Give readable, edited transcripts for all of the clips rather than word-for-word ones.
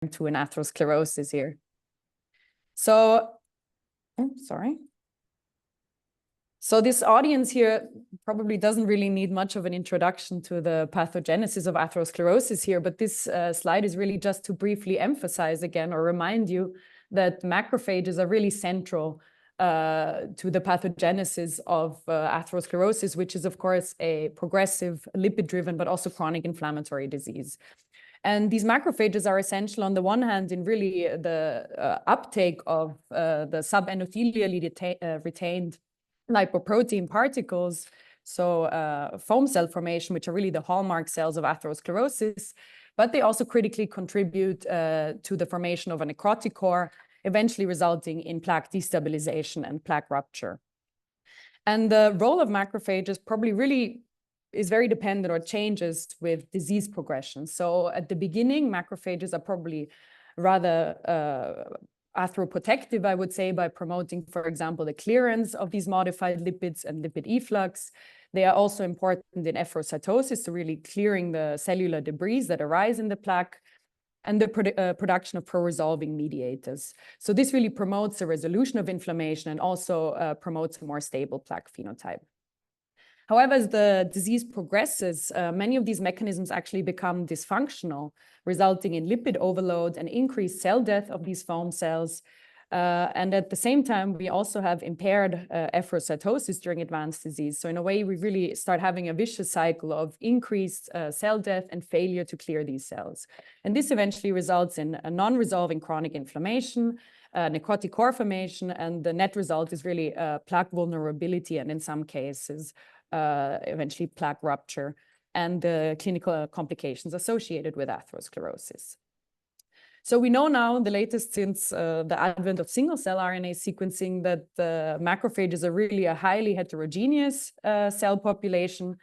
TREM2 and atherosclerosis here. So, So this audience here probably doesn't really need much of an introduction to the pathogenesis of atherosclerosis here, but this slide is really just to briefly emphasize again or remind you that macrophages are really central to the pathogenesis of atherosclerosis, which is, of course, a progressive lipid-driven but also chronic inflammatory disease. And these macrophages are essential on the one hand in really the uptake of the subendothelially retained lipoprotein particles, so foam cell formation, which are really the hallmark cells of atherosclerosis, but they also critically contribute to the formation of a necrotic core, eventually resulting in plaque destabilization and plaque rupture. And the role of macrophages probably really is very dependent or changes with disease progression. So at the beginning, macrophages are probably rather atheroprotective, I would say, by promoting, for example, the clearance of these modified lipids and lipid efflux. They are also important in efferocytosis, so really clearing the cellular debris that arise in the plaque, and the production of pro-resolving mediators. So this really promotes the resolution of inflammation and also promotes a more stable plaque phenotype. However, as the disease progresses, many of these mechanisms actually become dysfunctional, resulting in lipid overload and increased cell death of these foam cells. And at the same time, we also have impaired efferocytosis during advanced disease. So in a way, we really start having a vicious cycle of increased cell death and failure to clear these cells. And this eventually results in a non-resolving chronic inflammation, necrotic core formation, and the net result is really plaque vulnerability, and in some cases, eventually plaque rupture and the clinical complications associated with atherosclerosis. So we know now, the latest since the advent of single-cell RNA sequencing, that the macrophages are really a highly heterogeneous cell population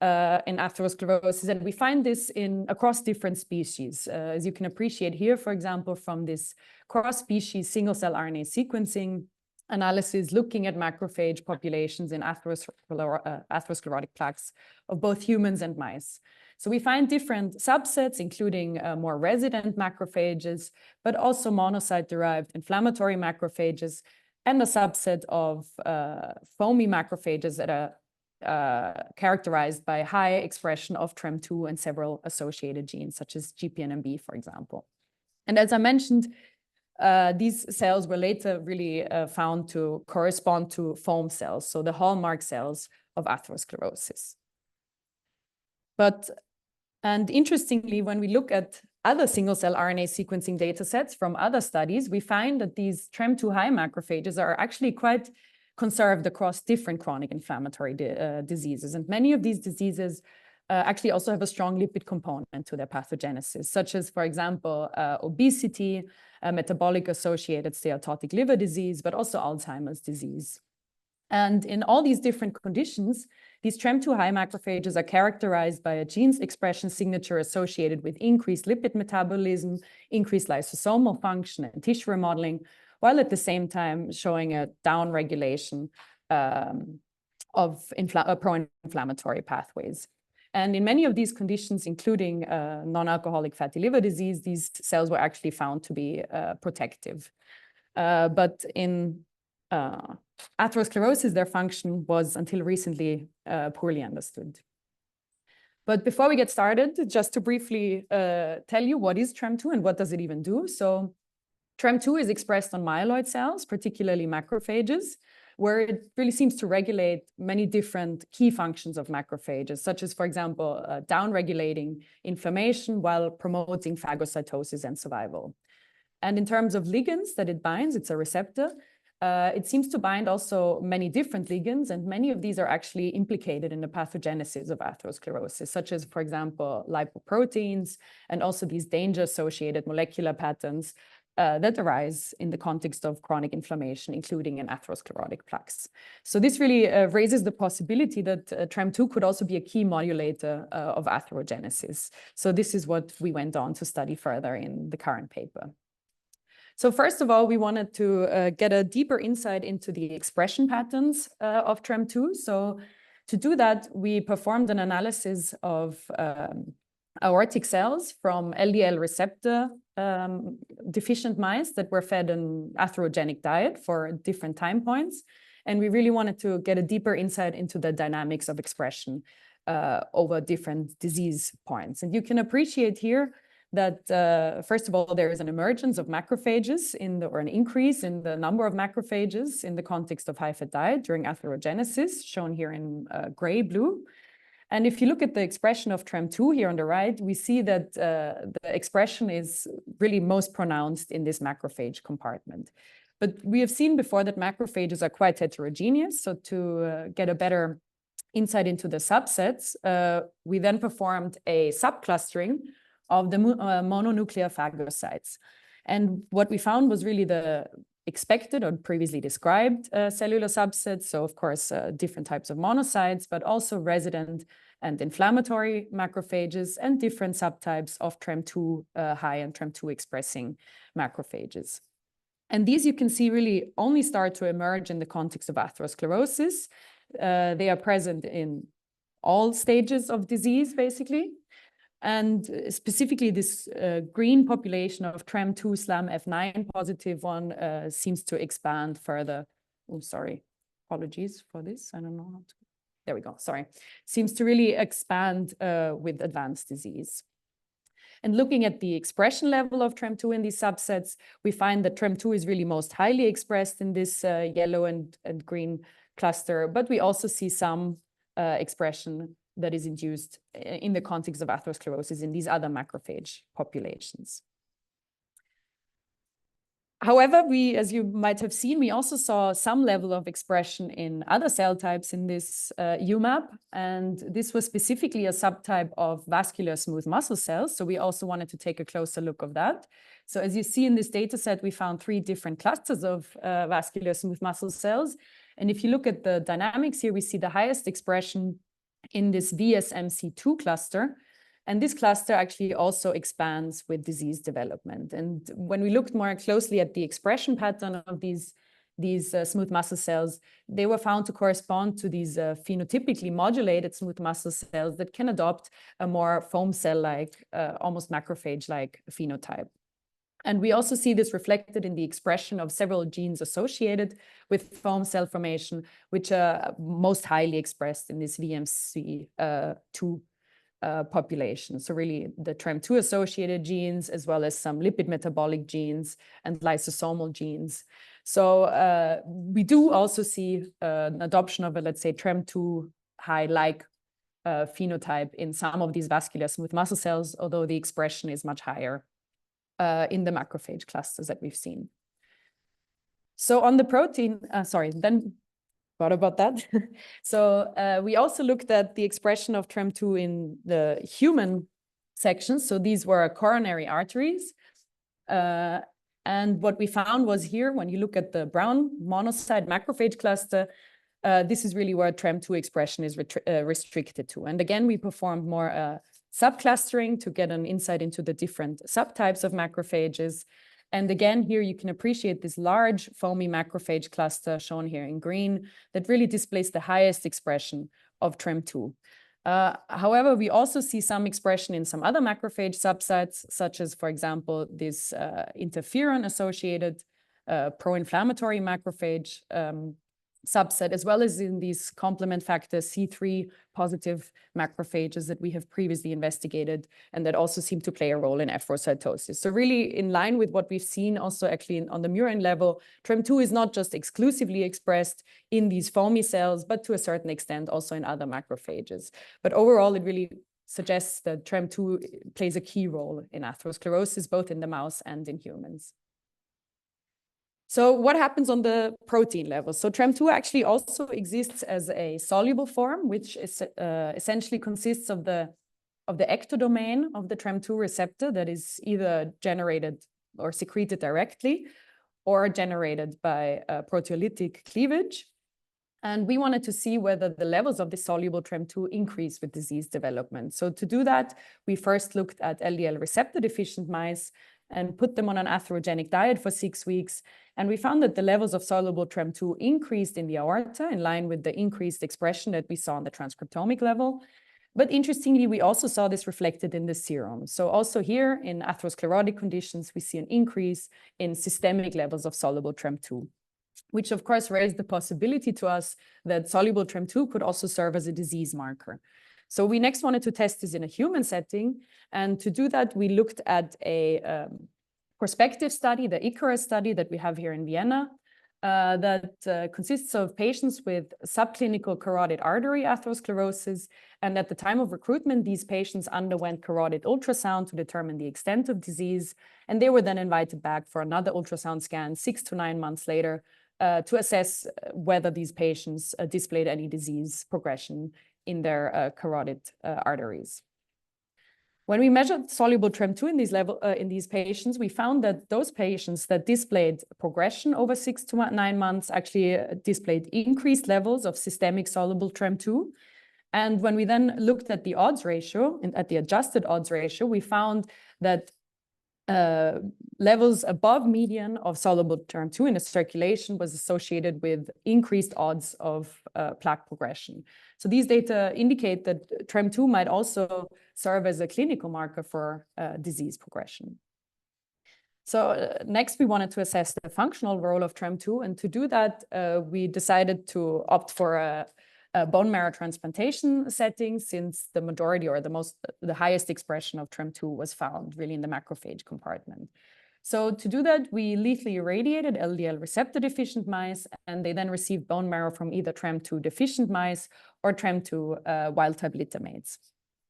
in atherosclerosis, and we find this across different species. As you can appreciate here, for example, from this cross-species single-cell RNA sequencing analysis looking at macrophage populations in atherosclerotic plaques of both humans and mice. So we find different subsets, including more resident macrophages, but also monocyte-derived inflammatory macrophages, and a subset of foamy macrophages that are characterized by high expression of TREM2 and several associated genes, such as GPNMB, for example. And as I mentioned, these cells were later really found to correspond to foam cells, so the hallmark cells of atherosclerosis. And interestingly, when we look at other single-cell RNA sequencing data sets from other studies, we find that these TREM2 high macrophages are actually quite conserved across different chronic inflammatory diseases. And many of these diseases actually also have a strong lipid component to their pathogenesis, such as, for example, obesity, metabolic associated steatotic liver disease, but also Alzheimer's disease. And in all these different conditions, these TREM2 high macrophages are characterized by a gene expression signature associated with increased lipid metabolism, increased lysosomal function, and tissue remodeling, while at the same time showing a downregulation of pro-inflammatory pathways. And in many of these conditions, including non-alcoholic fatty liver disease, these cells were actually found to be protective. But in atherosclerosis, their function was until recently poorly understood. But before we get started, just to briefly tell you what is TREM2 and what does it even do. So TREM2 is expressed on myeloid cells, particularly macrophages, where it really seems to regulate many different key functions of macrophages, such as, for example, downregulating inflammation while promoting phagocytosis and survival. And in terms of ligands that it binds, it's a receptor. It seems to bind also many different ligands, and many of these are actually implicated in the pathogenesis of atherosclerosis, such as, for example, lipoproteins, and also these danger-associated molecular patterns that arise in the context of chronic inflammation, including in atherosclerotic plaques. So this really raises the possibility that TREM2 could also be a key modulator of atherogenesis. So this is what we went on to study further in the current paper. So first of all, we wanted to get a deeper insight into the expression patterns of TREM2. So to do that, we performed an analysis of aortic cells from LDL receptor deficient mice that were fed an atherogenic diet for different time points. And we really wanted to get a deeper insight into the dynamics of expression over different disease points. And you can appreciate here that, first of all, there is an emergence of macrophages or an increase in the number of macrophages in the context of high-fat diet during atherogenesis, shown here in gray-blue. And if you look at the expression of TREM2 here on the right, we see that the expression is really most pronounced in this macrophage compartment. But we have seen before that macrophages are quite heterogeneous. So to get a better insight into the subsets, we then performed a subclustering of the mononuclear phagocytes. And what we found was really the expected or previously described cellular subsets. So of course, different types of monocytes, but also resident and inflammatory macrophages and different subtypes of TREM2 high and TREM2 expressing macrophages. And these you can see really only start to emerge in the context of atherosclerosis. They are present in all stages of disease, basically. And specifically, this green population of TREM2/F9 positive one seems to expand further. Oh, sorry. Apologies for this. I don't know how to. There we go. Sorry. Seems to really expand with advanced disease. And looking at the expression level of TREM2 in these subsets, we find that TREM2 is really most highly expressed in this yellow and green cluster, but we also see some expression that is induced in the context of atherosclerosis in these other macrophage populations. However, as you might have seen, we also saw some level of expression in other cell types in this UMAP, and this was specifically a subtype of vascular smooth muscle cells. So we also wanted to take a closer look of that. So as you see in this data set, we found 3 different clusters of vascular smooth muscle cells. And if you look at the dynamics here, we see the highest expression in this VSMC2 cluster. And this cluster actually also expands with disease development. And when we looked more closely at the expression pattern of these smooth muscle cells, they were found to correspond to these phenotypically modulated smooth muscle cells that can adopt a more foam cell-like, almost macrophage-like phenotype. And we also see this reflected in the expression of several genes associated with foam cell formation, which are most highly expressed in this VMC2 population. So really the TREM2 associated genes, as well as some lipid metabolic genes and lysosomal genes. So we do also see an adoption of a, let's say, TREM2 high-like phenotype in some of these vascular smooth muscle cells, although the expression is much higher in the macrophage clusters that we've seen. So on the protein, then what about that? So we also looked at the expression of TREM2 in the human sections. So these were coronary arteries. And what we found was here, when you look at the brown monocyte macrophage cluster, this is really where TREM2 expression is restricted to. And again, we performed more subclustering to get an insight into the different subtypes of macrophages. And again, here you can appreciate this large foamy macrophage cluster shown here in green that really displays the highest expression of TREM2. However, we also see some expression in some other macrophage subsets, such as, for example, this interferon-associated pro-inflammatory macrophage subset, as well as in these complement factor C3 positive macrophages that we have previously investigated and that also seem to play a role in efferocytosis. So really in line with what we've seen also actually on the murine level, TREM2 is not just exclusively expressed in these foamy cells, but to a certain extent also in other macrophages. But overall, it really suggests that TREM2 plays a key role in atherosclerosis, both in the mouse and in humans. So what happens on the protein level? So TREM2 actually also exists as a soluble form, which is essentially consists of the ectodomain of the TREM2 receptor that is either generated or secreted directly or generated by proteolytic cleavage. And we wanted to see whether the levels of the soluble TREM2 increase with disease development. So to do that, we first looked at LDL receptor deficient mice and put them on an atherogenic diet for 6 weeks. And we found that the levels of soluble TREM2 increased in the aorta in line with the increased expression that we saw on the transcriptomic level. But interestingly, we also saw this reflected in the serum. So also here in atherosclerotic conditions, we see an increase in systemic levels of soluble TREM2, which of course raised the possibility to us that soluble TREM2 could also serve as a disease marker. So we next wanted to test this in a human setting. And to do that, we looked at a prospective study, the ICARUS study that we have here in Vienna, that consists of patients with subclinical carotid artery atherosclerosis. And at the time of recruitment, these patients underwent carotid ultrasound to determine the extent of disease. And they were then invited back for another ultrasound scan 6 to 9 months later to assess whether these patients displayed any disease progression in their carotid arteries. When we measured soluble TREM2 in these patients, we found that those patients that displayed progression over 6 to 9 months actually displayed increased levels of systemic soluble TREM2. And when we then looked at the odds ratio, and at the adjusted odds ratio, we found that levels above median of soluble TREM2 in the circulation was associated with increased odds of plaque progression. So these data indicate that TREM2 might also serve as a clinical marker for disease progression. So next, we wanted to assess the functional role of TREM2. And to do that, we decided to opt for a bone marrow transplantation setting, since the majority or the highest expression of TREM2 was found really in the macrophage compartment. So to do that, we lethally irradiated LDL receptor deficient mice, and they then received bone marrow from either TREM2 deficient mice or TREM2 wild type littermates.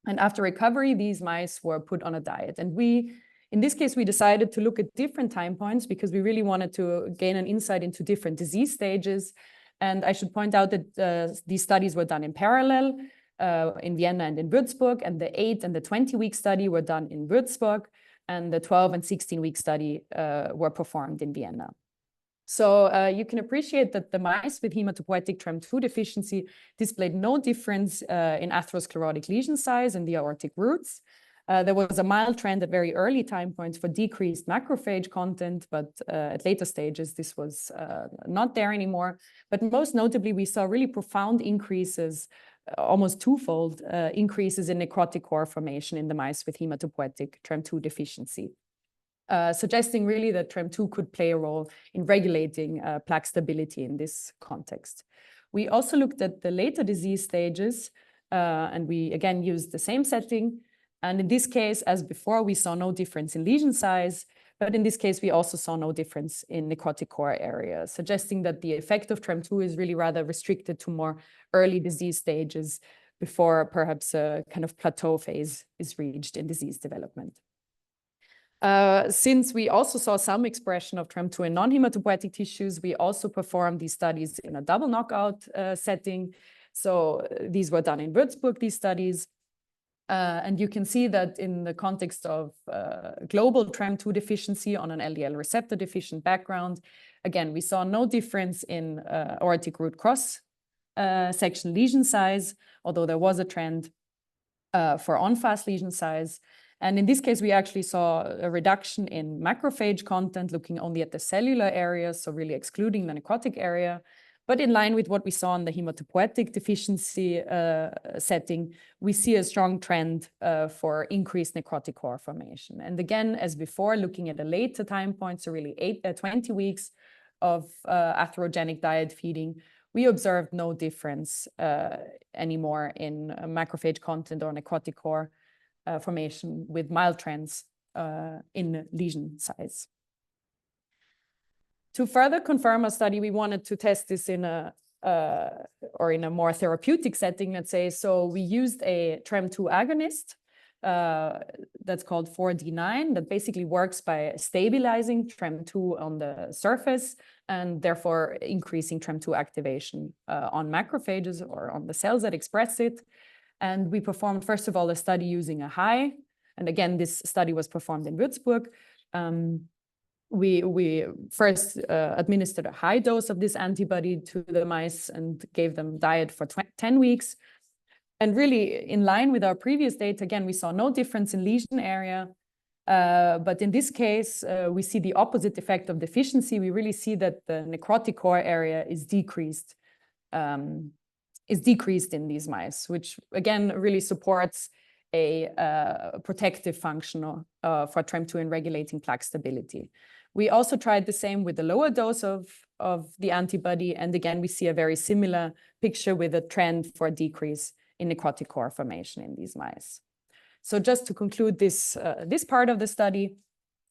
And after recovery, these mice were put on a diet. And in this case, we decided to look at different time points because we really wanted to gain an insight into different disease stages. And I should point out that these studies were done in parallel in Vienna and in Würzburg, and the 8 and the 20-week study were done in Würzburg, and the 12 and 16-week study were performed in Vienna. So you can appreciate that the mice with hematopoietic TREM2 deficiency displayed no difference in atherosclerotic lesion size in the aortic roots. There was a mild trend at very early time points for decreased macrophage content, but at later stages, this was not there anymore. But most notably, we saw really profound increases, almost twofold increases in necrotic core formation in the mice with hematopoietic TREM2 deficiency, suggesting really that TREM2 could play a role in regulating plaque stability in this context. We also looked at the later disease stages, and we again used the same setting. And in this case, as before, we saw no difference in lesion size, but in this case, we also saw no difference in necrotic core area, suggesting that the effect of TREM2 is really rather restricted to more early disease stages before perhaps a kind of plateau phase is reached in disease development. Since we also saw some expression of TREM2 in non-hematopoietic tissues, we also performed these studies in a double knockout setting. So these were done in Würzburg, these studies. And you can see that in the context of global TREM2 deficiency on an LDL receptor deficient background, again, we saw no difference in aortic root cross section lesion size, although there was a trend for on-fast lesion size. And in this case, we actually saw a reduction in macrophage content, looking only at the cellular area, so really excluding the necrotic area. But in line with what we saw in the hematopoietic deficiency setting, we see a strong trend for increased necrotic core formation. And again, as before, looking at a later time point, so really 20 weeks of atherogenic diet feeding, we observed no difference anymore in macrophage content or necrotic core formation, with mild trends in lesion size. To further confirm our study, we wanted to test this in a more therapeutic setting, let's say. So we used a TREM2 agonist that's called 4D9 that basically works by stabilizing TREM2 on the surface and therefore increasing TREM2 activation on macrophages or on the cells that express it. And we performed, first of all, a study using a high. And again, this study was performed in Würzburg. We first administered a high dose of this antibody to the mice and gave them diet for 10 weeks. And really, in line with our previous data, again, we saw no difference in lesion area. But in this case, we see the opposite effect of deficiency. We really see that the necrotic core area is decreased is decreased in these mice, which again really supports a protective function for TREM2 in regulating plaque stability. We also tried the same with the lower dose of the antibody, and again we see a very similar picture with a trend for a decrease in necrotic core formation in these mice. So just to conclude this part of the study,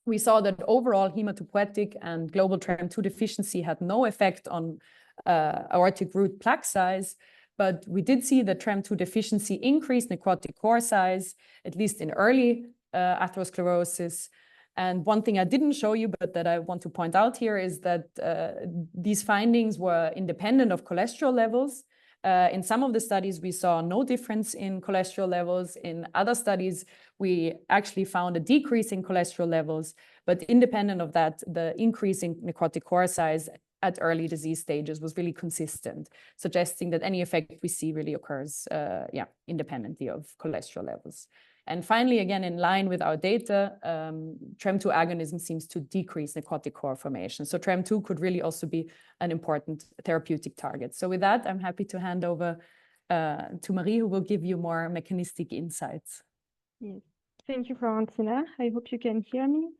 we saw that overall hematopoietic and global TREM2 deficiency had no effect on aortic root plaque size, but we did see that TREM2 deficiency increased necrotic core size, at least in early atherosclerosis. And one thing I didn't show you, but that I want to point out here, is that these findings were independent of cholesterol levels. In some of the studies, we saw no difference in cholesterol levels. In other studies, we actually found a decrease in cholesterol levels, but independent of that, the increase in necrotic core size at early disease stages was really consistent, suggesting that any effect we see really occurs independently of cholesterol levels. And finally, again, in line with our data, TREM2 agonism seems to decrease necrotic core formation. So TREM2 could really also be an important therapeutic target. So with that, I'm happy to hand over to Marie, who will give you more mechanistic insights. Yes. Thank you, Florentina. I hope you can hear me.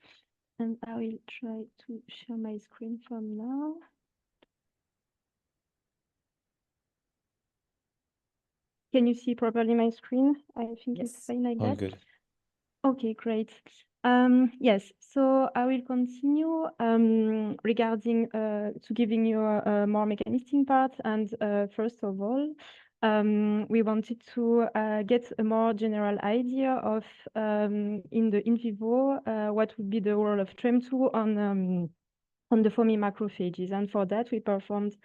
And I will try to share my screen from now. Can you see properly my screen? I think Yes. it's fine like that. All good. Okay, great. Yes, so I will continue regarding to giving you a more mechanistic part. And first of all, we wanted to get a more general idea of in the in vivo what would be the role of TREM2 on the foamy macrophages. And for that, we performed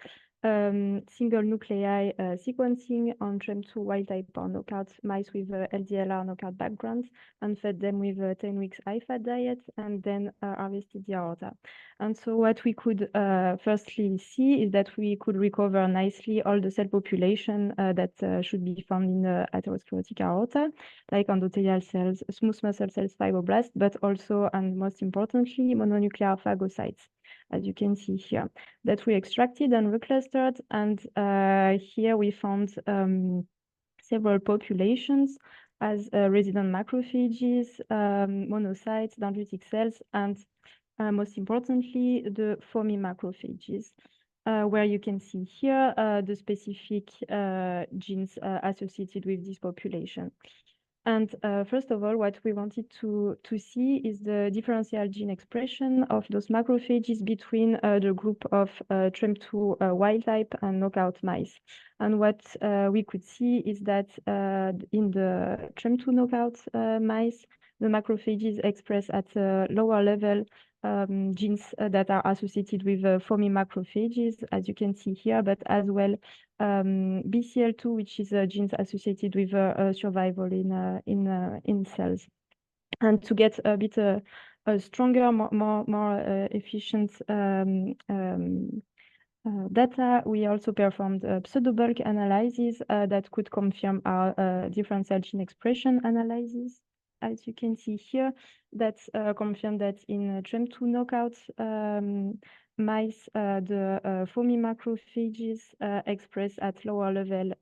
single nuclei sequencing on TREM2 wild type or knockout mice with LDLR knockout background, and fed them with a 10 weeks high fat diet, and then harvested the aorta. And so what we could firstly see is that we could recover nicely all the cell population that should be found in the atherosclerotic aorta, like endothelial cells, smooth muscle cells, fibroblasts, but also, and most importantly, mononuclear phagocytes, as you can see here, that we extracted and reclustered. And here we found several populations as resident macrophages, monocytes, dendritic cells, and most importantly, the foamy macrophages, where you can see here the specific genes associated with this population. And first of all, what we wanted to see is the differential gene expression of those macrophages between the group of TREM2 wild type and knockout mice. And what we could see is that in the TREM2 knockout mice, the macrophages express at a lower level genes that are associated with foamy macrophages, as you can see here, but as well BCL2, which is genes associated with survival in cells. And to get a bit a stronger, more efficient data, we also performed pseudobulk analysis that could confirm our differential gene expression analysis. As you can see here, that's confirmed that in TREM2 knockout mice, the foamy macrophages express at lower level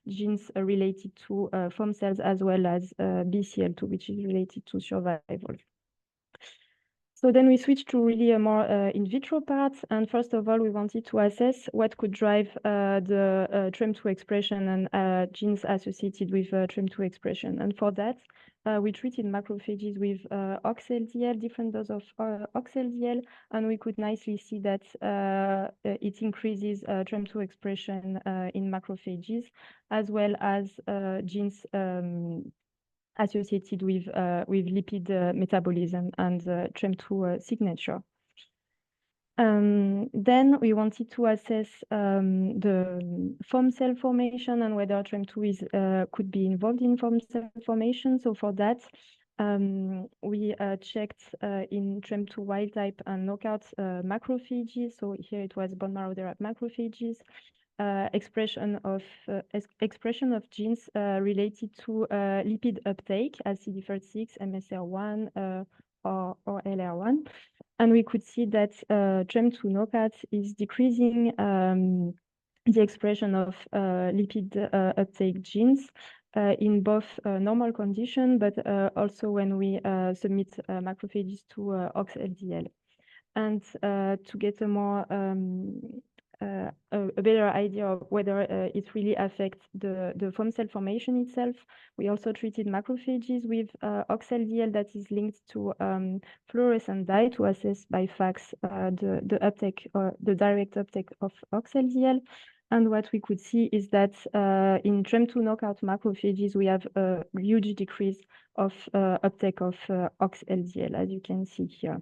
genes related to foam cells, as well as BCL2, which is related to survival. So then we switched to really a more in vitro part. And first of all, we wanted to assess what could drive the TREM2 expression and genes associated with TREM2 expression. And for that, we treated macrophages with OXLDL, different dose of OXLDL, and we could nicely see that it increases TREM2 expression in macrophages, as well as genes associated with lipid metabolism and TREM2 signature. Then we wanted to assess the foam cell formation and whether TREM2 could be involved in foam cell formation. So for that, we checked in TREM2 wild type and knockout macrophages. So here it was bone marrow derived macrophages. Expression of genes related to lipid uptake as CD36, MSR1, or LR1. And we could see that TREM2 knockout is decreasing the expression of lipid uptake genes in both normal condition, but also when we submit macrophages to OXLDL. And to get a more a better idea of whether it really affects the foam cell formation itself, we also treated macrophages with OXLDL that is linked to fluorescent dye to assess by FACS the uptake or the direct uptake of OXLDL. And what we could see is that in TREM2 knockout macrophages, we have a huge decrease of uptake of OXLDL, as you can see here.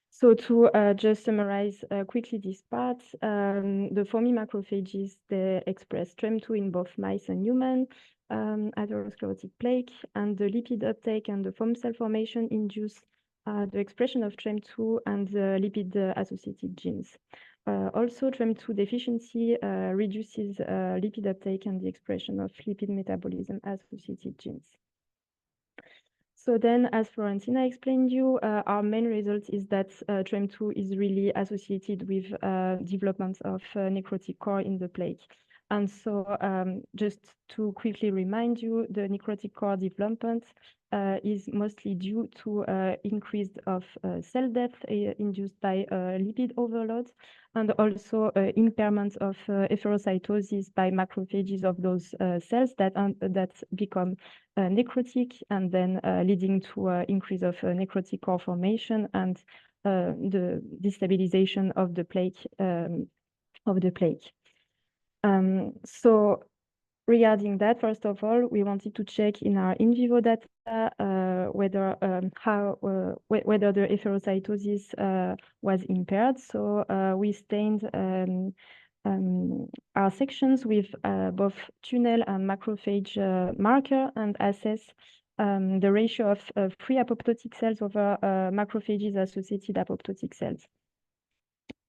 So to just summarize quickly this part, the foamy macrophages, they express TREM2 in both mice and human, atherosclerotic plaque, and the lipid uptake and the foam cell formation induce the expression of TREM2 and the lipid-associated genes. Also, TREM2 deficiency reduces lipid uptake and the expression of lipid metabolism-associated genes. So then, as Florentina explained you, our main result is that TREM2 is really associated with development of necrotic core in the plaque. And so just to quickly remind you, the necrotic core development is mostly due to increase of cell death induced by lipid overload, and also impairment of efferocytosis by macrophages of those cells that become necrotic, and then leading to increase of necrotic core formation and the destabilization of the plaque. So regarding that, first of all, we wanted to check in our in vivo data whether whether the efferocytosis was impaired. So we stained our sections with both tunnel and macrophage marker and assess the ratio of free apoptotic cells over macrophages associated apoptotic cells.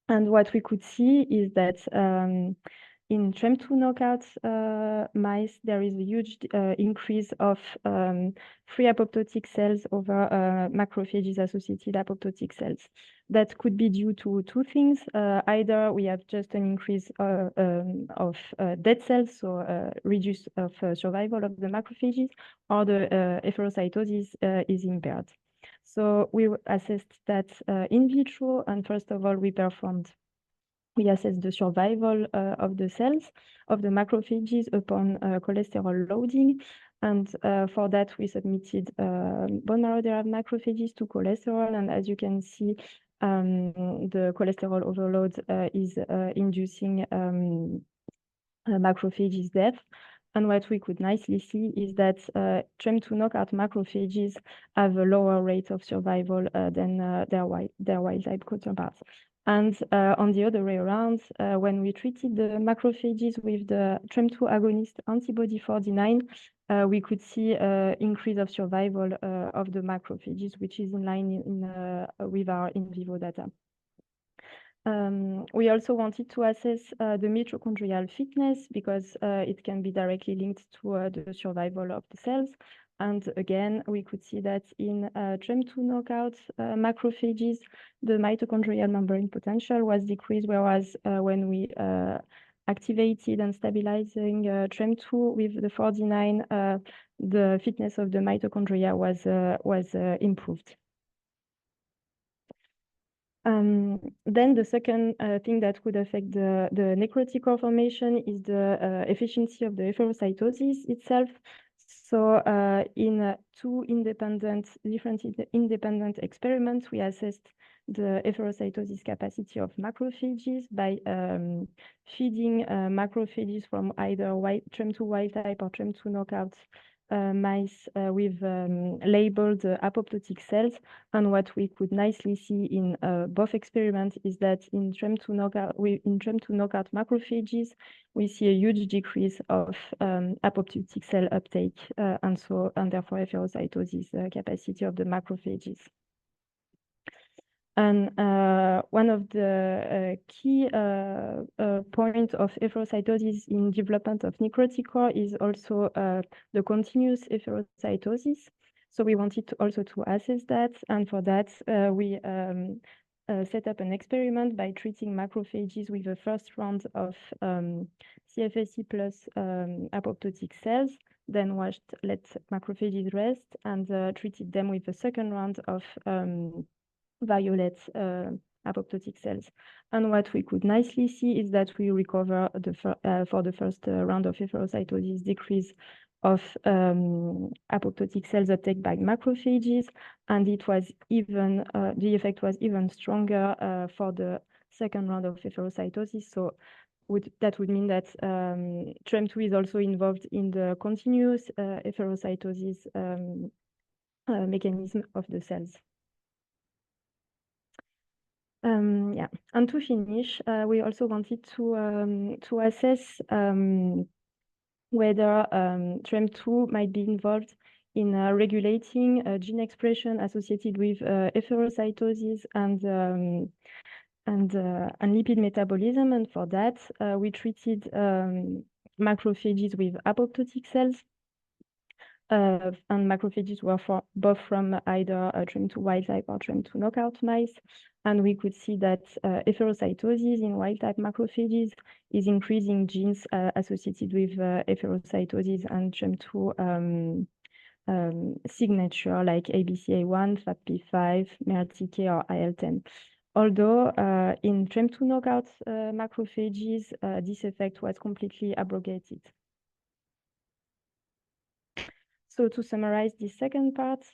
And what we could see is that in TREM2 knockout mice, there is a huge increase of free apoptotic cells over macrophages associated apoptotic cells. That could be due to two things. Either we have just an increase of dead cells, so reduce of survival of the macrophages, or the efferocytosis is impaired. So we assessed that in vitro, and first of all, we assessed the survival of the cells, of the macrophages upon cholesterol loading. And for that, we submitted bone marrow-derived macrophages to cholesterol. And as you can see, the cholesterol overload is inducing macrophages death. And what we could nicely see is that TREM2 knockout macrophages have a lower rate of survival than their wild type counterparts. And on the other way around, when we treated the macrophages with the TREM2 agonist antibody 49, we could see increase of survival of the macrophages, which is in line with our in vivo data. We also wanted to assess the mitochondrial fitness because it can be directly linked to the survival of the cells. And again, we could see that in TREM2 knockout macrophages, the mitochondrial membrane potential was decreased, whereas when we activated and stabilizing TREM2 with the 49, the fitness of the mitochondria was improved. Then the second thing that could affect the necrotic core formation is the efficiency of the efferocytosis itself. So in two different independent experiments, we assessed the efferocytosis capacity of macrophages by feeding macrophages from either TREM2 wild type or TREM2 knockout mice with labeled apoptotic cells. And what we could nicely see in both experiments is that in TREM2 knockout macrophages, we see a huge decrease of apoptotic cell uptake and therefore efferocytosis capacity of the macrophages. And one of the key points of efferocytosis in development of necrotic core is also the continuous efferocytosis. So we wanted to also assess that, and for that we set up an experiment by treating macrophages with a first round of CFSE plus apoptotic cells, then let macrophages rest, and treated them with a second round of violet apoptotic cells. And what we could nicely see is that we recover for the first round of efferocytosis decrease of apoptotic cells uptake by macrophages, and it was even the effect was even stronger for the second round of efferocytosis. So that would mean that TREM2 is also involved in the continuous efferocytosis mechanism of the cells. Yeah, and to finish, we also wanted to assess whether TREM2 might be involved in regulating gene expression associated with efferocytosis and lipid metabolism. And for that, we treated macrophages with apoptotic cells. And macrophages were both from either TREM2 wild type or TREM2 knockout mice. And we could see that efferocytosis in wild type macrophages is increasing genes associated with efferocytosis and TREM2 signature like ABCA1, FAP-P5, MERTK, or IL-10. Although in TREM2 knockout macrophages, this effect was completely abrogated. So to summarize this second part,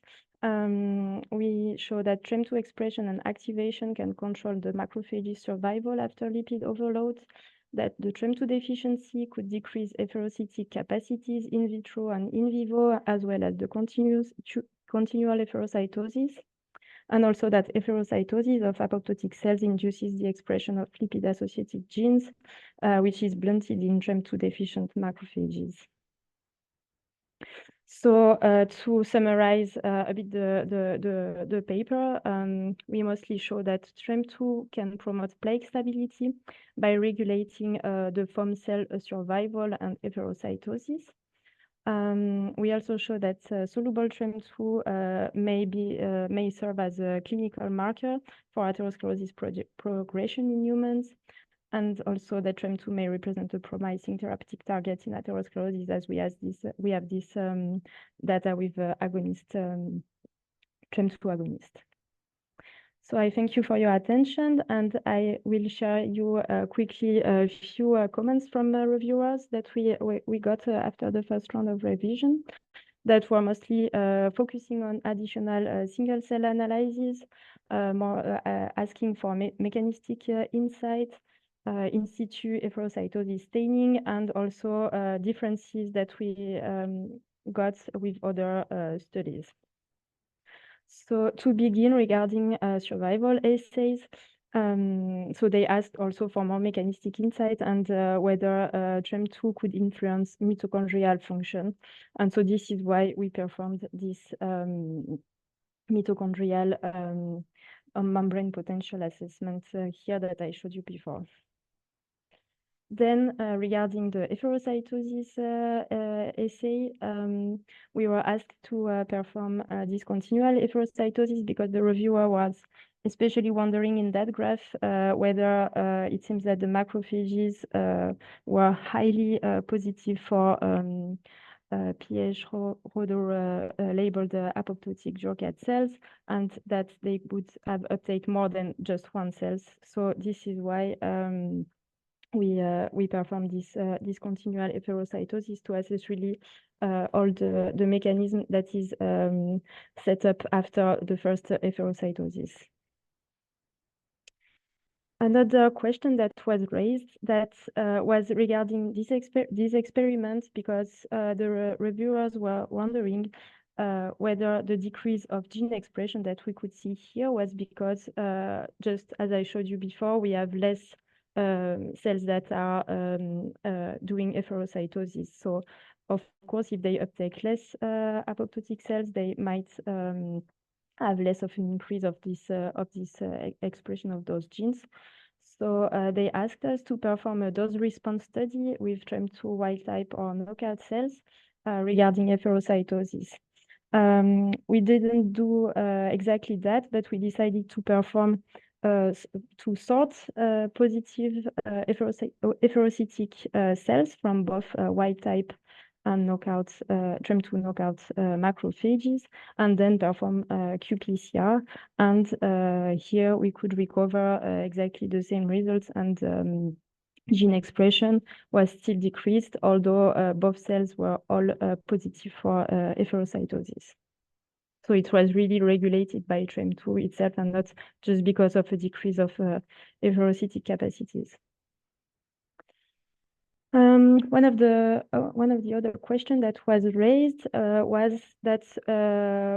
we show that TREM2 expression and activation can control the macrophage's survival after lipid overload, that the TREM2 deficiency could decrease efferocytic capacities in vitro and in vivo, as well as the continual efferocytosis, and also that efferocytosis of apoptotic cells induces the expression of lipid-associated genes, which is blunted in TREM2 deficient macrophages. So to summarize a bit the paper, we mostly show that TREM2 can promote plaque stability by regulating the foam cell survival and efferocytosis. We also show that soluble TREM2 may serve as a clinical marker for atherosclerosis progression in humans, and also that TREM2 may represent a promising therapeutic target in atherosclerosis, as we have this data with agonist TREM2 agonist. So I thank you for your attention, and I will share you quickly a few comments from reviewers that we got after the first round of revision, that were mostly focusing on additional single cell analysis, more asking for mechanistic insight, in situ efferocytosis staining, and also differences that we got with other studies. So to begin, regarding survival assays, so they asked also for more mechanistic insight and whether TREM2 could influence mitochondrial function. And so this is why we performed this mitochondrial membrane potential assessment here that I showed you before. Then regarding the efferocytosis assay, we were asked to perform discontinual efferocytosis because the reviewer was especially wondering in that graph whether it seems that the macrophages were highly positive for pH-Rodor labeled apoptotic Jurkat cells, and that they would have uptake more than just one cells. So this is why we perform this continual efferocytosis to assess really all the mechanism that is set up after the first efferocytosis. Another question that was raised that was regarding this experiment, because the reviewers were wondering whether the decrease of gene expression that we could see here was because, just as I showed you before, we have less cells that are doing efferocytosis. So, of course, if they uptake less apoptotic cells, they might have less of an increase of this expression of those genes. So they asked us to perform a dose response study with TREM2 wild type or knockout cells regarding efferocytosis. We didn't do exactly that, but we decided to perform to sort positive efferocytic cells from both wild type and knockout TREM2 knockout macrophages, and then perform qPCR. And here we could recover exactly the same results, and gene expression was still decreased, although both cells were all positive for efferocytosis. So it was really regulated by TREM2 itself, and not just because of a decrease of efferocytic capacities. One of the other questions that was raised was that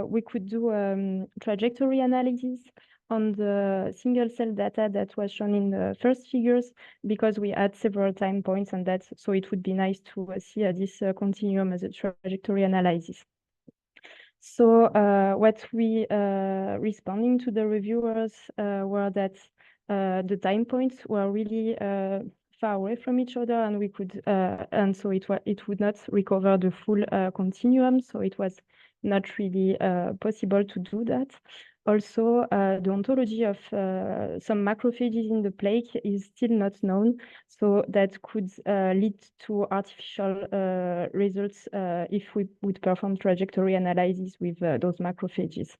we could do trajectory analysis on the single cell data that was shown in the first figures, because we had several time points, and so it would be nice to see this continuum as a trajectory analysis. So what we responding to the reviewers were that the time points were really far away from each other, and we could and so it would not recover the full continuum, so it was not really possible to do that. Also, the ontology of some macrophages in the plaque is still not known, so that could lead to artificial results if we would perform trajectory analysis with those macrophages.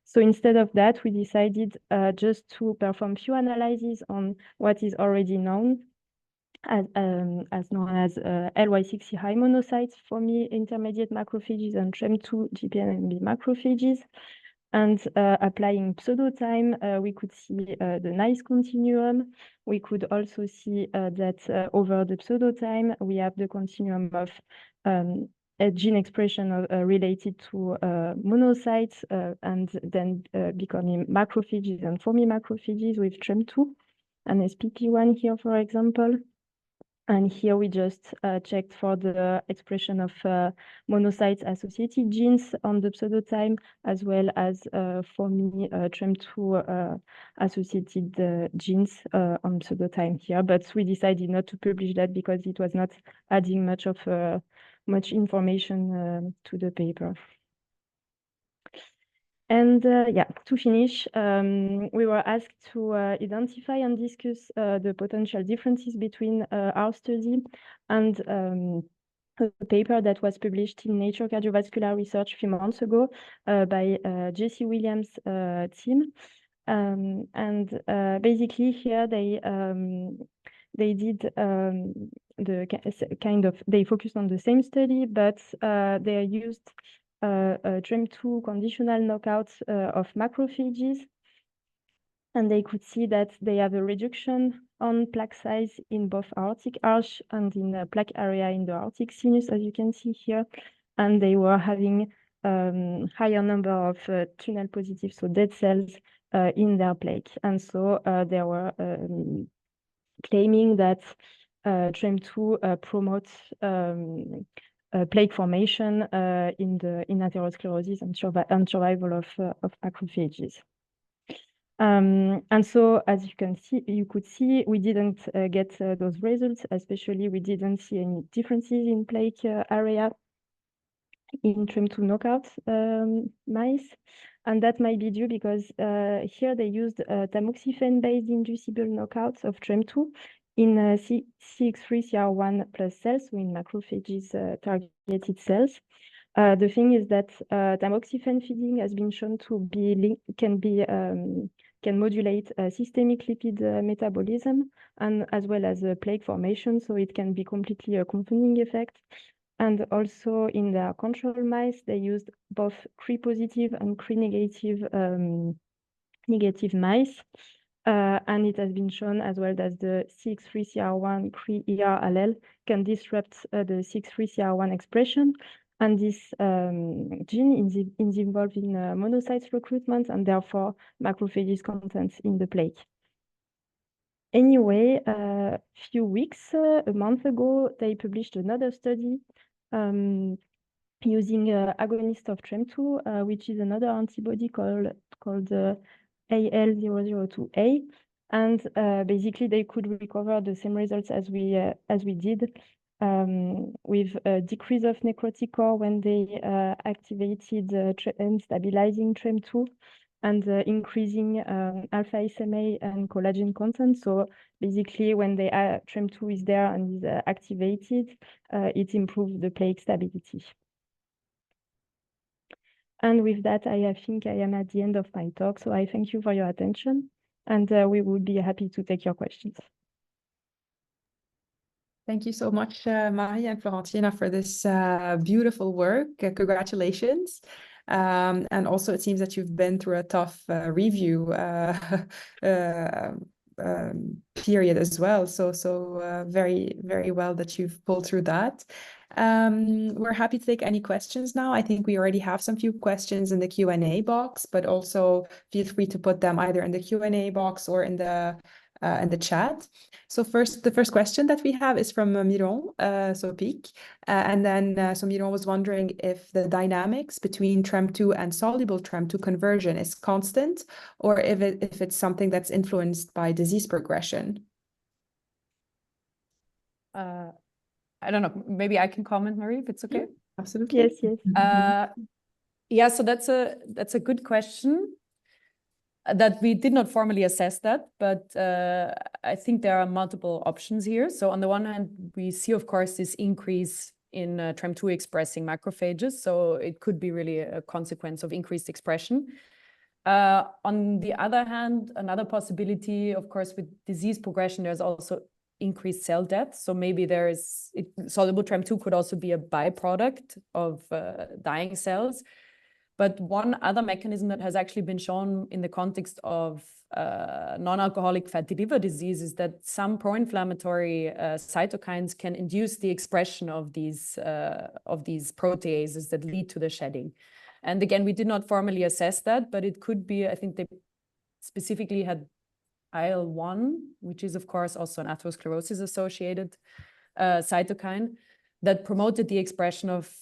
So instead of that, we decided just to perform few analyses on what is already known, as known as LY6 high monocytes, for me intermediate macrophages, and TREM2 GPNMB macrophages. And applying pseudo-time, we could see the nice continuum. We could also see that over the pseudo-time, we have the continuum of a gene expression related to monocytes, and then becoming macrophages and foamy macrophages with TREM2 and SPP1 here, for example. And here we just checked for the expression of monocyte-associated genes on the pseudo-time, as well as for me, TREM2 associated genes on pseudo-time here. But we decided not to publish that because it was not adding much information to the paper. And yeah, to finish, we were asked to identify and discuss the potential differences between our study and a paper that was published in Nature Cardiovascular Research a few months ago by J.C. Williams' team. And basically here they did they focused on the same study, but they used TREM2 conditional knockouts of macrophages, and they could see that they have a reduction on plaque size in both aortic arch and in the plaque area in the aortic sinus, as you can see here. And they were having higher number of tunnel positive, so dead cells in their plaque. And so they were claiming that TREM2 promotes plaque formation in atherosclerosis and survival of macrophages. And so, as you could see, we didn't get those results. Especially, we didn't see any differences in plaque area in TREM2 knockout mice, and that might be due because here they used tamoxifen-based inducible knockouts of TREM2 in CX3CR1 plus cells, so in macrophages targeted cells. The thing is that tamoxifen feeding has been shown to be can modulate systemic lipid metabolism, and as well as plaque formation, so it can be completely a confounding effect. And also in their control mice, they used both Cre-positive and Cre-negative negative mice. And it has been shown as well that the CX3CR1 Cre-ER allele can disrupt the CX3CR1 expression. And this gene is involved in monocytes recruitment and therefore macrophages content in the plaque. Anyway, a month ago, they published another study using agonist of TREM2, which is another antibody called AL002A, and basically they could recover the same results as we did, with a decrease of necrotic core when they activated and stabilizing TREM2, and increasing alpha SMA and collagen content. So basically, when the TREM2 is there and is activated, it improves the plaque stability. And with that, I think I am at the end of my talk. So I thank you for your attention, and we would be happy to take your questions. Thank you so much, Maria and Florentina, for this beautiful work. Congratulations. And also, it seems that you've been through a tough review period as well. So very, very well that you've pulled through that. We're happy to take any questions now. I think we already have some few questions in the Q&A box, but also feel free to put them either in the Q&A box or in the chat. So the first question that we have is from Miron, so Pic. And then so Miron was wondering if the dynamics between TREM2 and soluble TREM2 conversion is constant, or if it's something that's influenced by disease progression. I don't know, maybe I can comment, Marie, if it's okay? Yeah, absolutely. Yes, yes. Yeah, so that's a good question that we did not formally assess that, but I think there are multiple options here. So on the one hand, we see, of course, this increase in TREM2 expressing macrophages. So it could be really a consequence of increased expression. On the other hand, another possibility, of course, with disease progression, there's also increased cell death. So maybe soluble TREM2 could also be a byproduct of dying cells. But one other mechanism that has actually been shown in the context of non-alcoholic fatty liver disease is that some pro-inflammatory cytokines can induce the expression of these proteases that lead to the shedding. And again, we did not formally assess that, but it could be, I think they specifically had IL-1, which is, of course, also an atherosclerosis-associated cytokine that promoted the expression of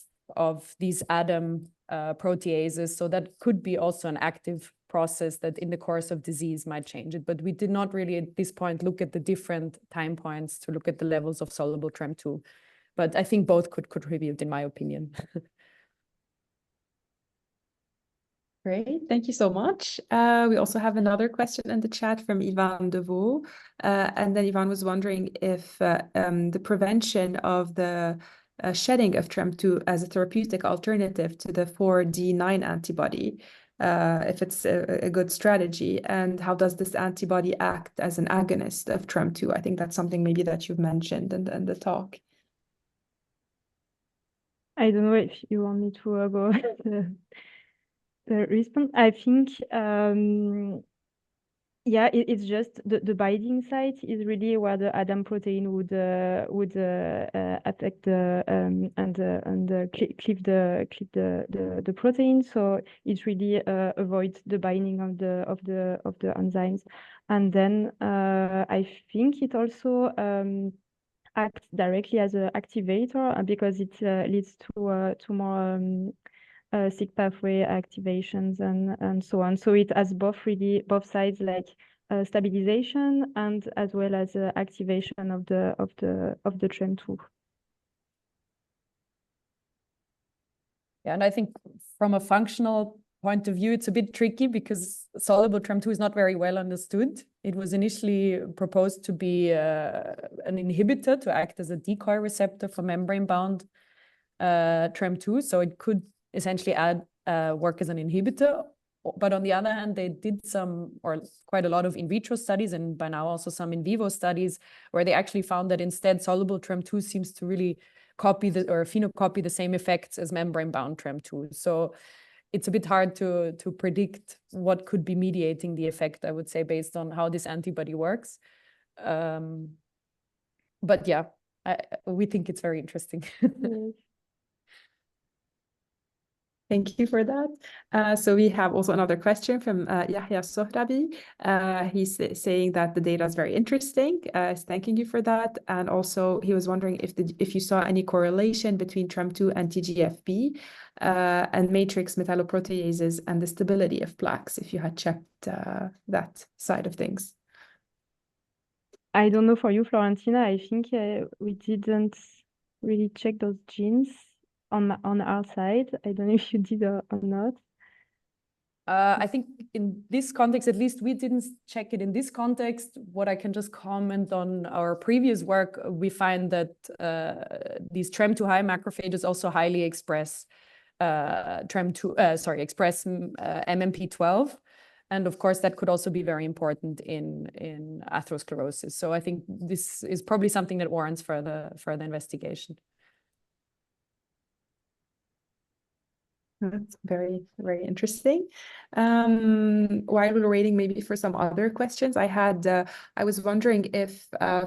these ADAM proteases. So that could be also an active process that in the course of disease might change it. But we did not really at this point look at the different time points to look at the levels of soluble TREM2. But I think both could contribute, in my opinion. Great, thank you so much. We also have another question in the chat from Ivan Deveau. And then Ivan was wondering if the prevention of the shedding of TREM2 as a therapeutic alternative to the 4D9 antibody, if it's a good strategy, and how does this antibody act as an agonist of TREM2? I think that's something maybe that you've mentioned in the talk. I don't know if you want me to go the response. I think yeah, it's just the binding site is really where the ADAM protein would affect and cleave the protein. So it really avoids the binding of the enzymes. And then I think it also acts directly as an activator because it leads to more SIG pathway activations and so on. So it has both sides, like stabilization and as well as activation of the TREM2. Yeah, and I think from a functional point of view, it's a bit tricky because soluble TREM2 is not very well understood. It was initially proposed to be an inhibitor to act as a decoy receptor for membrane-bound TREM2. So it could essentially work as an inhibitor. But on the other hand, they did quite a lot of in vitro studies and by now also some in vivo studies where they actually found that instead soluble TREM2 seems to really phenocopy the same effects as membrane-bound TREM2. So it's a bit hard to predict what could be mediating the effect, I would say, based on how this antibody works. But yeah, we think it's very interesting. Yes. Thank you for that. So we have also another question from Yahya Sohrabi. He's saying that the data is very interesting. Thanking you for that. And also he was wondering if you saw any correlation between TREM2 and TGFB and matrix metalloproteases and the stability of plaques, if you had checked that side of things. I don't know for you, Florentina. I think we didn't really check those genes on our side. I don't know if you did or not. I think in this context, at least we didn't check it in this context. What I can just comment on our previous work, we find that these TREM2 high macrophages also highly express express MMP12. And of course, that could also be very important in atherosclerosis. So I think this is probably something that warrants further investigation. That's very, very interesting. While we were waiting maybe for some other questions, I was wondering if,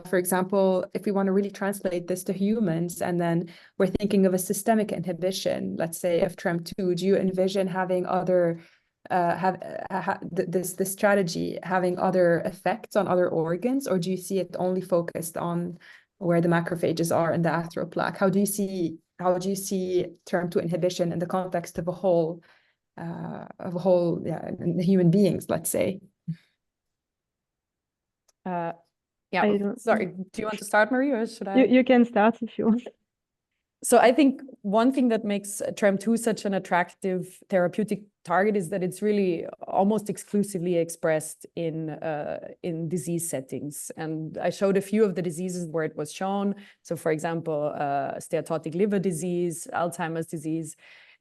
for example, if we want to really translate this to humans, and then we're thinking of a systemic inhibition, let's say of TREM2, do you envision having other, this strategy having other effects on other organs, or do you see it only focused on where the macrophages are in the athero plaque? How do you see TREM2 inhibition in the context of a whole, in the human beings, let's say? Sorry, do you want to start, Marie, or should I? You can start if you want. So I think one thing that makes TREM2 such an attractive therapeutic target is that it's really almost exclusively expressed in disease settings. And I showed a few of the diseases where it was shown. So for example, steatotic liver disease, Alzheimer's disease.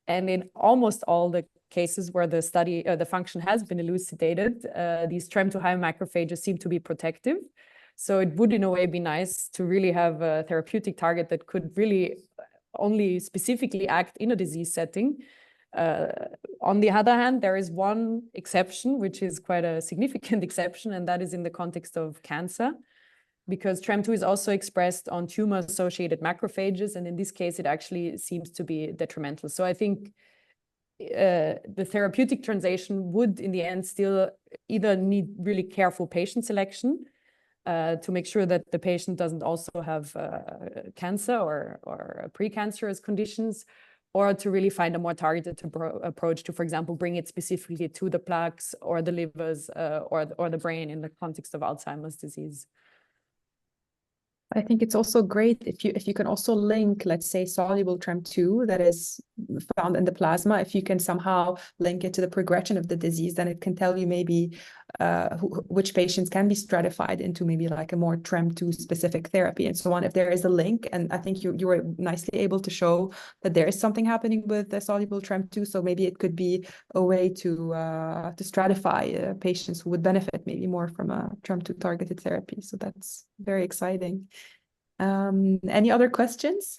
And in almost all the cases where the function has been elucidated, these TREM2 high macrophages seem to be protective. So it would in a way be nice to really have a therapeutic target that could really only specifically act in a disease setting. On the other hand, there is one exception, which is quite a significant exception, and that is in the context of cancer, because TREM2 is also expressed on tumor-associated macrophages, and in this case, it actually seems to be detrimental. So I think the therapeutic translation would, in the end, still either need really careful patient selection, to make sure that the patient doesn't also have cancer or precancerous conditions, or to really find a more targeted approach to, for example, bring it specifically to the plaques or the livers or the brain in the context of Alzheimer's disease. I think it's also great if you can also link, let's say, soluble TREM2 that is found in the plasma. If you can somehow link it to the progression of the disease, then it can tell you maybe which patients can be stratified into maybe like a more TREM2 specific therapy and so on, if there is a link. And I think you were nicely able to show that there is something happening with the soluble TREM2. So maybe it could be a way to stratify patients who would benefit maybe more from a TREM2 targeted therapy. So that's very exciting. Any other questions?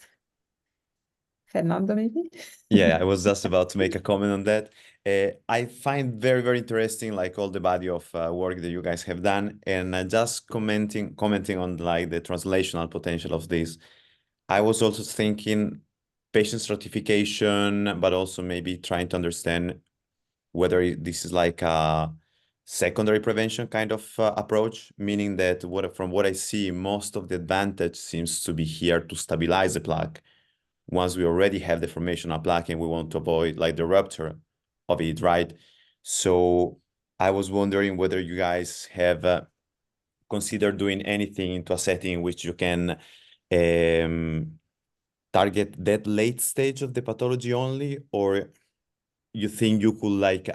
Fernando, maybe? Yeah, I was just about to make a comment on that. I find very, very interesting, like all the body of work that you guys have done, and just commenting on like the translational potential of this. I was also thinking patient stratification, but also maybe trying to understand whether this is like a secondary prevention kind of approach, meaning that from what I see, most of the advantage seems to be here to stabilize the plaque. Once we already have the formation of plaque and we want to avoid like the rupture of it, right? So I was wondering whether you guys have considered doing anything into a setting in which you can target that late stage of the pathology only, or you think you could like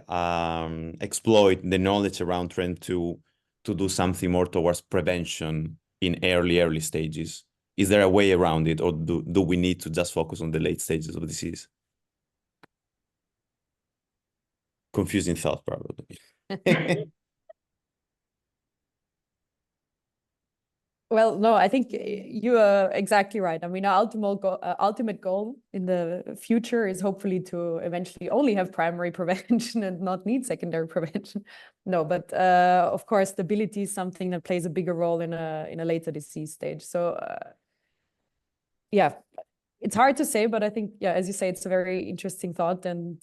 exploit the knowledge around TREM2 to do something more towards prevention in early stages? Is there a way around it, or do we need to just focus on the late stages of disease? Confusing thought, probably. Well, no, I think you are exactly right. I mean, our ultimate goal in the future is hopefully to eventually only have primary prevention and not need secondary prevention. No, but of course, stability is something that plays a bigger role in a later disease stage. So yeah, it's hard to say, but I think, yeah, as you say, it's a very interesting thought, and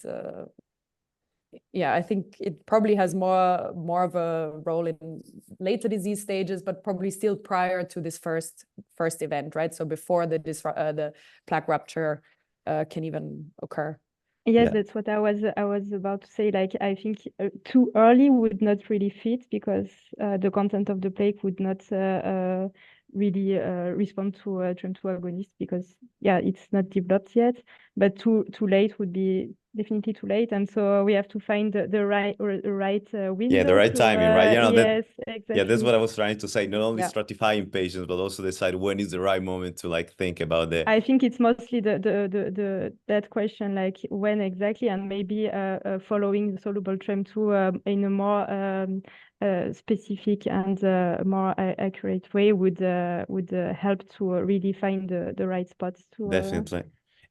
yeah, I think it probably has more of a role in later disease stages, but probably still prior to this first event, right? So before the plaque rupture can even occur. Yes, Yeah. that's what I was about to say. Like, I think too early would not really fit, because the content of the plaque would not really respond to TREM2 agonists, because yeah, it's not developed yet, but too late would be definitely too late, and so we have to find the right window. The right timing, right? Yes, exactly. Yeah, that's what I was trying to say. Not only Yeah. stratifying patients, but also decide when is the right moment to like think about the. I think it's mostly that question, like when exactly, and maybe following the soluble TREM2 in a more specific and more accurate way would help to really find the right spots to. Definitely.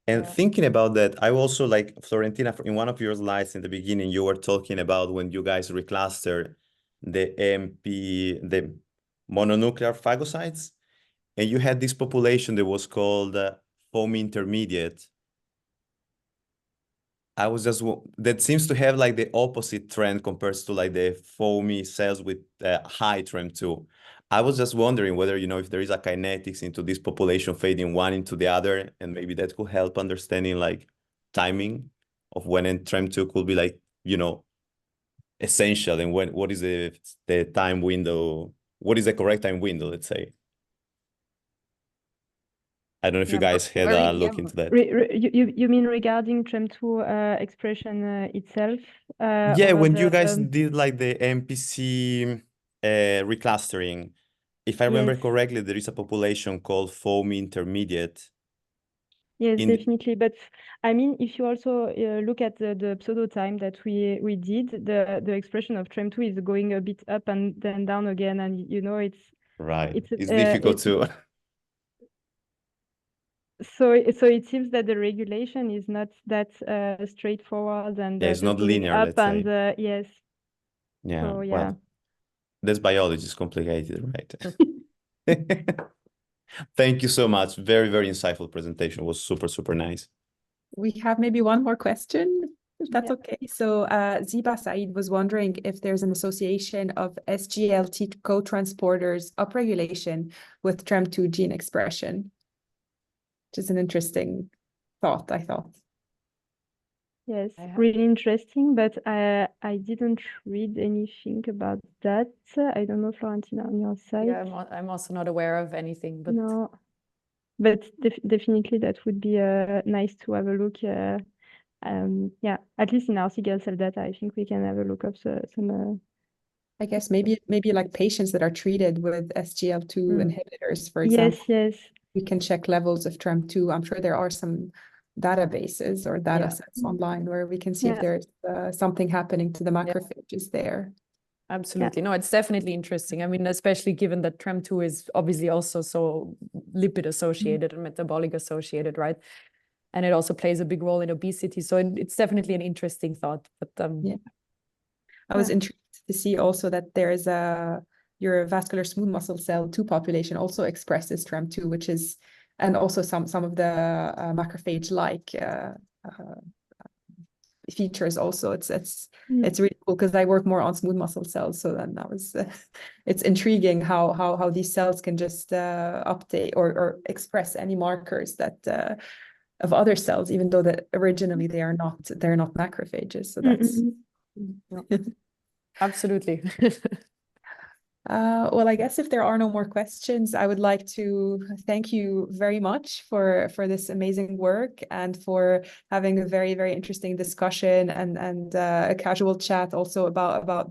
And Yeah. thinking about that, I also like Florentina, in one of your slides in the beginning, you were talking about when you guys reclustered the mononuclear phagocytes, and you had this population that was called foamy intermediate. I was just, that seems to have like the opposite trend compared to like the foamy cells with high TREM2. I was just wondering whether, you know, if there is a kinetics into this population fading one into the other, and maybe that could help understanding like timing of when TREM2 could be like, you know, essential, and when, what is the time window, what is the correct time window, let's say. I don't know if you guys had a look into that. You mean regarding TREM2 expression itself? Yeah, when you guys did like the MPC reclustering, if I remember correctly, there is a population called foamy intermediate. Yes, definitely. But I mean, if you also look at the pseudo time that we did, the expression of TREM2 is going a bit up and then down again, and you know it's right. It's difficult to. So it seems that the regulation is not that straightforward, and it's not linear, up let's and say. yes. Yeah. So, yeah. Well, this biology is complicated, right? Thank you so much. Very, very insightful presentation. It was super, super nice. We have maybe one more question, if that's okay. So Ziba Said was wondering if there's an association of SGLT co-transporters upregulation with TREM2 gene expression, which is an interesting thought, I thought. Yes, really interesting, but I didn't read anything about that. I don't know, Florentina, on your side. Yeah, I'm also not aware of anything, but no, but definitely that would be nice to have a look. Yeah, at least in our single cell data, I think we can have a look of some. I guess maybe like patients that are treated with SGLT2 inhibitors, for example. Yes. We can check levels of TREM2. I'm sure there are some databases or data sets online where we can see if there's something happening to the macrophages there. Absolutely. No, it's definitely interesting. I mean, especially given that TREM2 is obviously also so lipid associated and metabolic associated, right? And it also plays a big role in obesity. So it's definitely an interesting thought. But I was intrigued to see also that there is your vascular smooth muscle cell 2 population also expresses TREM2, which is, and also some of the macrophage-like features also. It's really cool because I work more on smooth muscle cells, so then that was it's intriguing how these cells can just update or express any markers that of other cells, even though that originally they're not macrophages. So that's absolutely. Well, I guess if there are no more questions, I would like to thank you very much for this amazing work and for having a very, very interesting discussion and a casual chat also about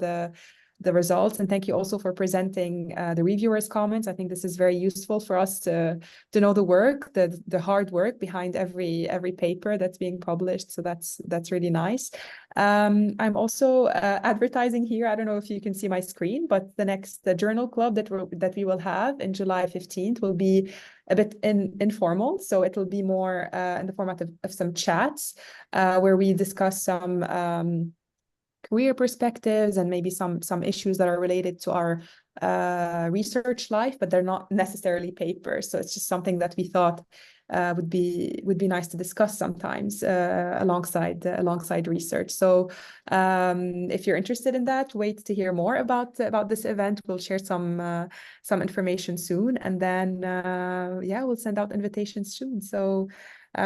the results. And thank you also for presenting the reviewers' comments. I think this is very useful for us to know the work, the hard work behind every paper that's being published. So that's really nice. I'm also advertising here. I don't know if you can see my screen, but the next journal club that we will have in July 15th will be a bit informal. So it will be more in the format of some chats where we discuss some career perspectives and maybe some issues that are related to our research life, but they're not necessarily papers. So it's just something that we thought would be nice to discuss sometimes alongside research. So if you're interested in that, wait to hear more about this event. We'll share some information soon, and then we'll send out invitations soon. So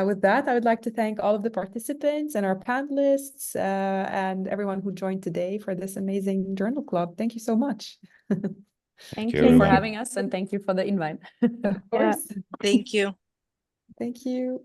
with that, I would like to thank all of the participants and our panelists and everyone who joined today for this amazing journal club. Thank you so much. Thank you, you. For everyone. having us, and thank you for the invite. Of course. Thank you. Thank you.